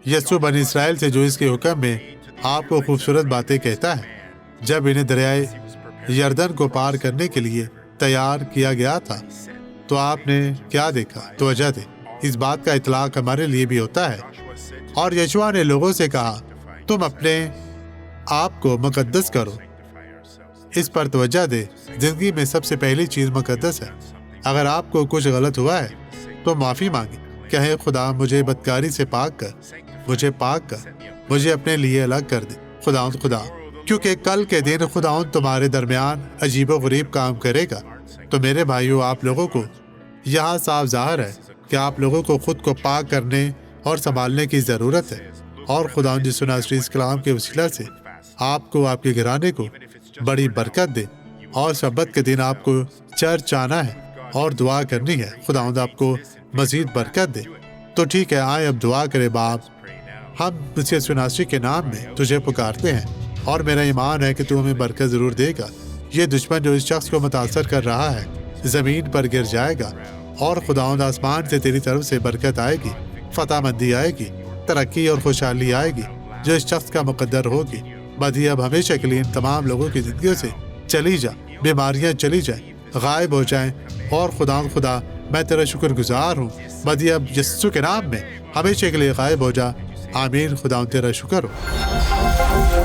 یسوع بنی اسرائیل سے جو اس کے حکم میں آپ کو خوبصورت باتیں کہتا ہے، جب انہیں دریائے یردن کو پار کرنے کے لیے تیار کیا گیا تھا تو آپ نے کیا دیکھا؟ توجہ دے، اس بات کا اطلاق ہمارے لیے بھی ہوتا ہے۔ اور یشوع نے لوگوں سے کہا، تم اپنے آپ کو مقدس کرو۔ اس پر توجہ دے، زندگی میں سب سے پہلی چیز مقدس ہے۔ اگر آپ کو کچھ غلط ہوا ہے تو معافی مانگیں، کہیں خدا مجھے بدکاری سے پاک کر، مجھے پاک کر، مجھے اپنے لیے الگ کر دے خدا، کیونکہ کل کے دن خداوند تمہارے درمیان عجیب و غریب کام کرے گا۔ تو میرے بھائیو، آپ لوگوں کو یہاں صاف ظاہر ہے کہ آپ لوگوں کو خود کو پاک کرنے اور سنبھالنے کی ضرورت ہے، اور خداوند یسوع ناصری اس کلام کے وسیلہ سے آپ کو، آپ کے گھرانے کو بڑی برکت دے، اور سبت کے دن آپ کو چرچ آنا ہے اور دعا کرنی ہے۔ خداوند آپ کو مزید برکت دے۔ تو ٹھیک ہے، آئے اب دعا کرے۔ باپ، ہم مسیح یسوع ناصری کے نام میں تجھے پکارتے ہیں، اور میرا ایمان ہے کہ تو ہمیں برکت ضرور دے گا۔ یہ دشمن جو اس شخص کو متاثر کر رہا ہے زمین پر گر جائے گا، اور خداوند آسمان سے تیری طرف سے برکت آئے گی، فتح مندی آئے گی، ترقی اور خوشحالی آئے گی جو اس شخص کا مقدر ہوگی۔ بدی اب ہمیشہ کے لیے ان تمام لوگوں کی زندگیوں سے چلی جا، بیماریاں چلی جائیں، غائب ہو جائیں، اور خدا میں تیرا شکر گزار ہوں۔ بدی اب یسوع کے نام میں ہمیشہ کے لیے غائب ہو جا۔ آمین۔ خدا تیرا شکر ہو۔